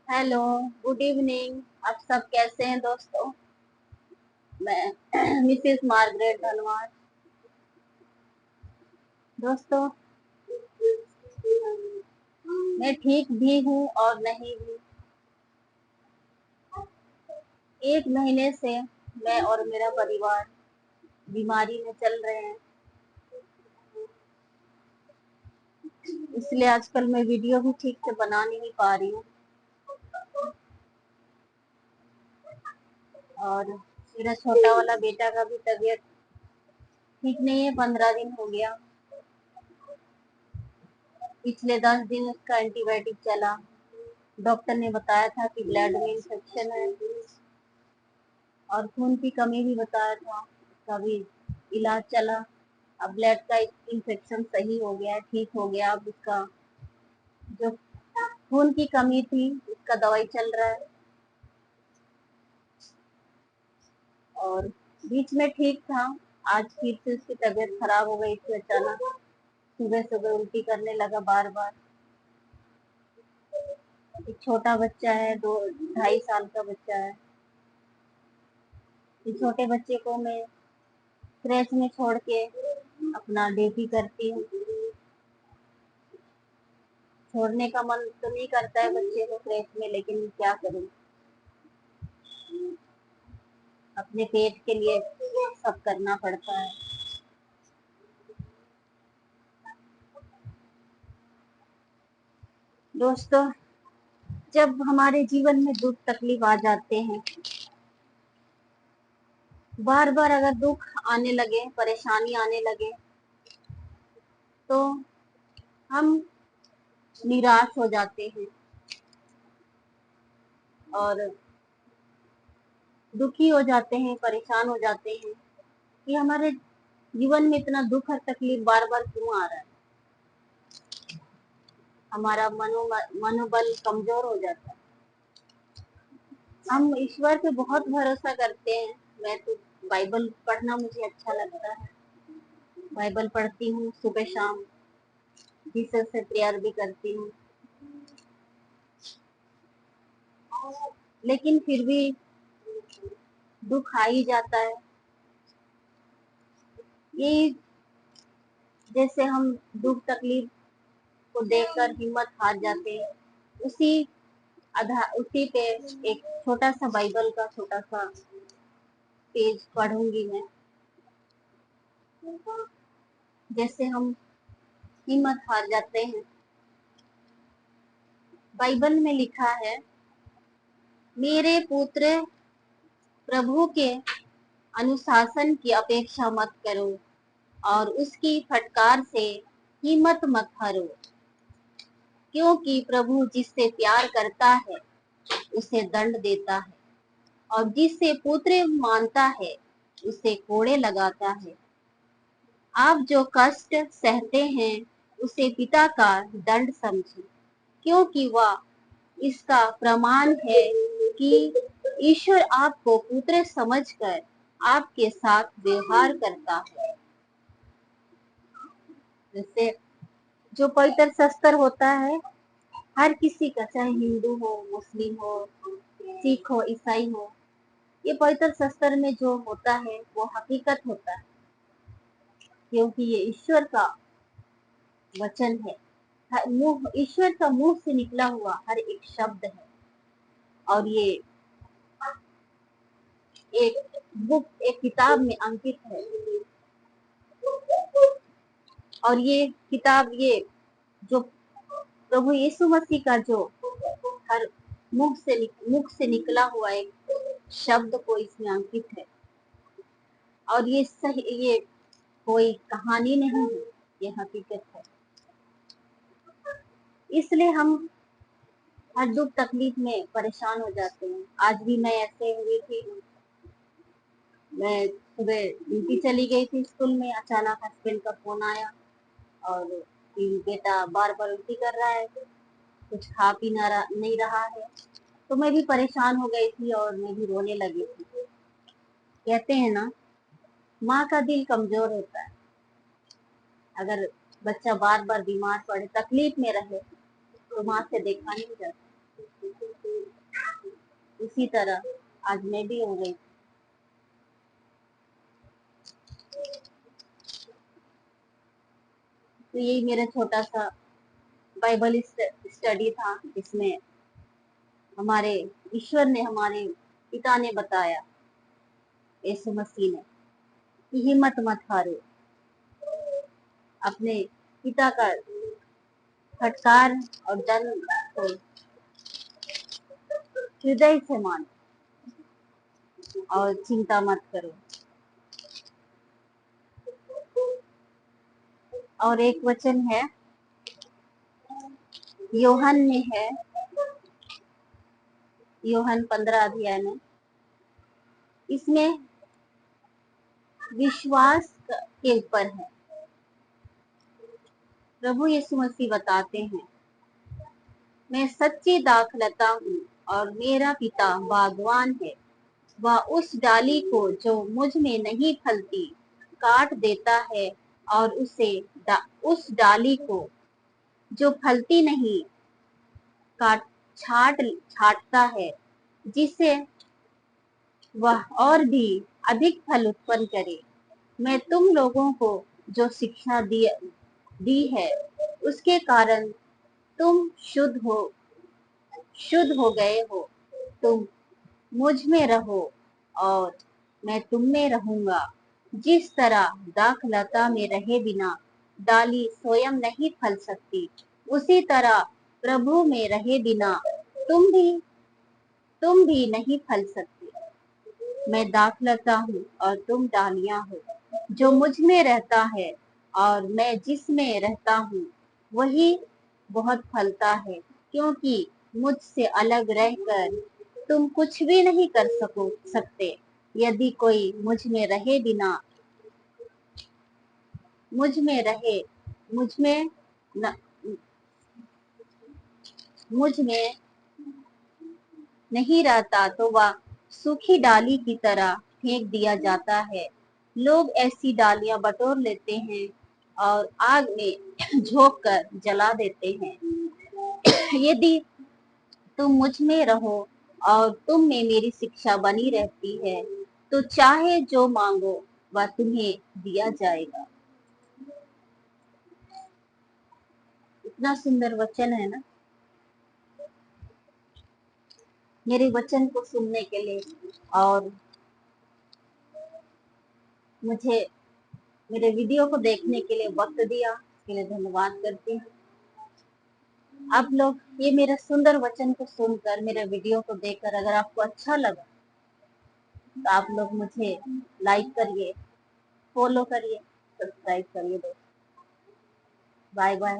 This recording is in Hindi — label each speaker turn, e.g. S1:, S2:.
S1: Hello, good evening. आप सब कैसे हैं दोस्तों? मैं मिसेस मार्गरेट धनवार। दोस्तों, मैं ठीक भी हूँ और नहीं भी। एक महीने से मैं और मेरा परिवार बीमारी में चल रहे हैं, इसलिए आजकल मैं वीडियो भी ठीक से बना नहीं पा रही हूँ। और मेरा छोटा वाला बेटा का भी तबीयत ठीक नहीं है, 15 दिन हो गया। पिछले 10 दिन उसका एंटीबायोटिक चला। डॉक्टर ने बताया था कि ब्लड में इंफेक्शन है और खून की कमी भी बताया था। उसका भी इलाज चला। अब ब्लड का इंफेक्शन सही हो गया है, ठीक हो गया। अब उसका जो खून की कमी थी उसका दवाई चल रहा है। और बीच में ठीक था, आज फिर से उसकी तबीयत खराब हो गई थी अचानक। सुबह सुबह उल्टी करने लगा बार बार। एक छोटा बच्चा है, 2 ढाई साल का बच्चा है। इस छोटे बच्चे को मैं क्रेच में छोड़ के अपना ड्यूटी करती हूँ। छोड़ने का मन तो नहीं करता है बच्चे को क्रेच में, लेकिन क्या करूँ, अपने पेट के लिए सब करना पड़ता है। दोस्तों, जब हमारे जीवन में दुख तकलीफ आ जाते हैं, बार बार अगर दुख आने लगे, परेशानी आने लगे, तो हम निराश हो जाते हैं और दुखी हो जाते हैं, परेशान हो जाते हैं कि हमारे जीवन में इतना दुख और तकलीफ बार बार क्यों आ रहा है। हमारा मनोबल कमजोर हो जाता है। हम ईश्वर पे बहुत भरोसा करते हैं। मैं तो बाइबल पढ़ना मुझे अच्छा लगता है। बाइबल पढ़ती हूँ सुबह शाम, जीसस से प्रेयर भी करती हूँ, लेकिन फिर भी दुख आ ही जाता है। ये जैसे हम दुख तकलीफ को देखकर हिम्मत हार जाते हैं, उसी पे एक छोटा सा बाइबल का छोटा सा पेज पढ़ूंगी मैं। जैसे हम हिम्मत हार जाते हैं, बाइबल में लिखा है, मेरे पुत्र, प्रभु के अनुशासन की अपेक्षा मत करो और उसकी फटकार से हिम्मत मत हारो, क्योंकि प्रभु जिससे प्यार करता है उसे दंड देता है और जिससे पुत्र मानता है उसे कोड़े लगाता है। आप जो कष्ट सहते हैं उसे पिता का दंड समझे, क्योंकि वह इसका प्रमाण है कि ईश्वर आपको पुत्र समझकर आपके साथ व्यवहार करता है। जैसे जो पवित्र शास्त्र होता है, हर किसी का, चाहे हिंदू हो, मुस्लिम हो, सिख हो, ईसाई हो, ये पवित्र शास्त्र में जो होता है वो हकीकत होता है, क्योंकि ये ईश्वर का वचन है। ईश्वर का मुंह से निकला हुआ हर एक शब्द है। और ये एक किताब में अंकित है। और ये किताब, ये जो प्रभु यीशु मसीह का जो हर मुख से निकला हुआ एक शब्द को इसमें अंकित है। और ये सही, ये कोई कहानी नहीं है, ये हकीकत है। इसलिए हम हर दुख तकलीफ में परेशान हो जाते हैं। आज भी मैं ऐसे हुई थी। मैं सुबह ड्यूटी चली गई थी स्कूल में, अचानक हस्बैंड का फोन आया और कि बेटा बार बार उल्टी कर रहा है, कुछ खा पी नहीं रहा है। तो मैं भी परेशान हो गई थी और मैं भी रोने लगी थी। कहते हैं ना, माँ का दिल कमजोर होता है। अगर बच्चा बार बार बीमार पड़े, तकलीफ में रहे, तो माँ से देखा नहीं जाता। इसी तरह आज मैं भी हो गई। तो यही मेरा छोटा सा बाइबल स्टडी था, जिसमें हमारे ईश्वर ने, हमारे पिता ने बताया, यीशु मसीह ने, कि हिम्मत मत हारो, अपने पिता का फटकार और दंड को हृदय से मानो और चिंता मत करो। और एक वचन है, योहन में है, योहन 15 अध्याय में, इसमें विश्वास के ऊपर है। प्रभु यीशु मसीह बताते हैं, मैं सच्ची दाखलता हूँ और मेरा पिता बागवान है। वह उस डाली को जो मुझ में नहीं फलती काट देता है, और उस डाली को जो फलती नहीं काट छाटता है, जिससे वह और भी अधिक फल उत्पन्न करे। मैं तुम लोगों को जो शिक्षा दी है, उसके कारण तुम शुद्ध हो गए हो। तुम मुझ में रहो और मैं तुम में रहूंगा। जिस तरह दाखलता में रहे बिना डाली स्वयं नहीं फल सकती, उसी तरह प्रभु में रहे बिना तुम भी नहीं फल सकते। मैं दाखलता हूँ और तुम डालियां हो। जो मुझ में रहता है और मैं जिसमें रहता हूँ, वही बहुत फलता है, क्योंकि मुझसे अलग रहकर तुम कुछ भी नहीं कर सकते। यदि कोई मुझ में रहे मुझ में न, मुझ में नहीं रहता, तो वह सूखी डाली की तरह फेंक दिया जाता है। लोग ऐसी डालियां बटोर लेते हैं और आग में झोंक कर जला देते हैं। यदि तुम मुझ में रहो और तुम में मेरी शिक्षा बनी रहती है, तो चाहे जो मांगो वह तुम्हें दिया जाएगा। इतना सुंदर वचन है ना। मेरे वचन को सुनने के लिए और मुझे मेरे वीडियो को देखने के लिए वक्त दिया, इसके लिए धन्यवाद करती हूँ। आप लोग ये मेरे सुंदर वचन को सुनकर, मेरे वीडियो को देखकर अगर आपको अच्छा लगा, तो आप लोग मुझे लाइक करिए, फॉलो करिए, सब्सक्राइब करिए दोस्तों। Bye bye.